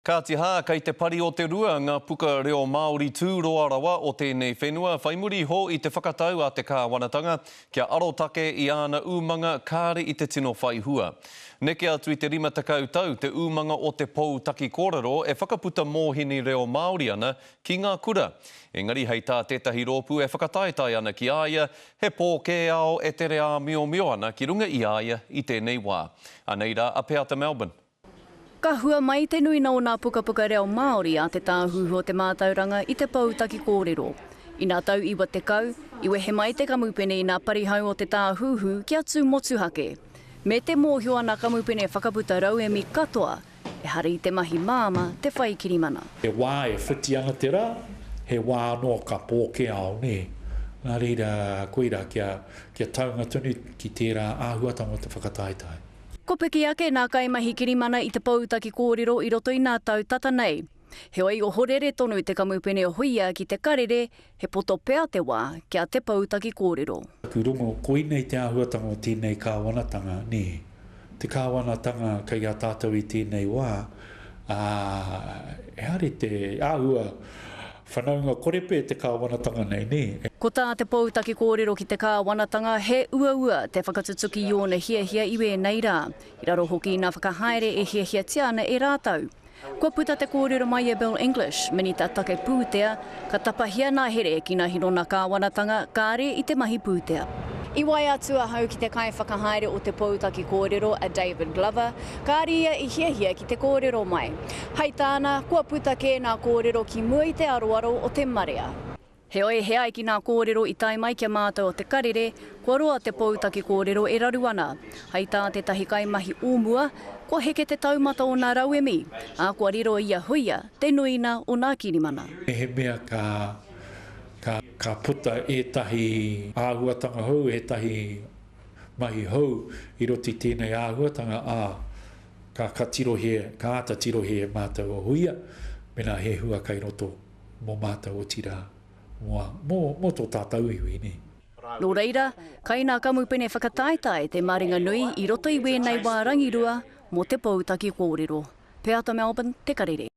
Ka tiha kei te pari o te rua ngā puka reo Māori tūroa rawa o tēnei whenua. Whaimuri ho i te whakatau a te kāwanatanga kia arotake i āna umanga kāre i te tino whaihua. Neke atu i te 5 tau te umanga o te pou taki kōrero e whakaputa mōhini reo Māori ana ki ngā kura. Engari hei tā tētahi rōpu e whakataetai ana ki aia, he pōkē ao e tere a mio ana ki runga i aia i tēnei wā. Aneira, a Peata Melbourne. Ka hua mai te nuina o nā pukapuka reo Māori a te tāhuhu o te mātauranga i te pautaki kōrero. I nā tau iwa te kau, iwe he mai te kamupene i nā parihau o te tāhuhu ki atu motuhake. Me te mōhio ana kamupene whakaputa rauemi katoa, e hari i te mahi māma te whai kirimana. He wā e whiti ana te rā, he wā no ka pōke ao ne. Nā reira koira kia taunga tunu ki tērā āhuatanga o te whakataetai. Ko peki ake nā kaimahi kirimana i te pautaki kōrero i roto i nā tau tata nei. He oi o horere tonu i te kamupene o huia ki te karere, he poto pea te wā kia te pautaki kōrero. Ku rongo koinei te āhuatanga o tēnei kāwanatanga, ne. Te kāwanatanga kei a tātou i tēnei wā, e hare te āhua whanaunga korepe te kāwanatanga nei, ne. Ko tā te pautaki kōrero ki te kāwanatanga, he ua te whakatutuki i ona hiahia iwe nei rā. I raro hoki nā whakahaere e hiahia tiana e rātau. Kua puta te kōrero mai e Bill English, mini tā take pūtea, ka tapahia nā here ki nā hirona kāwanatanga, kāre i te mahi pūtea. I wai atua hau ki te kai whakahaere o te pautaki kōrero a David Glover, ka ria i hiahia ki te kōrero mai. Hei tāna, kua putake nā kōrero ki mua i te aroaro o te marea. He oi he ai ki nā kōrero i tai mai kia mātou o te karere, kua roa te pautaki kōrero e raru ana. Hei tā te tahi kaimahi ōmua, kua heke te taumata o nā rauemi, a kua riro ia huia, te nuina o nā kirimana. He mea ka puta e tahi āhuatanga hou, e tahi mahi hou i roti tēnei āhuatanga ka tirohe, ka ata tirohe e mātou o huia, mena he hua kai roto mō mātou o tira. Mō tō tātou iwi, ne. Nō reira, kai nā kamupene whakataetai te maringa nui i roto i wēnei wā rangirua mō te pautaki kōrero. Peata Melbourne, te karere.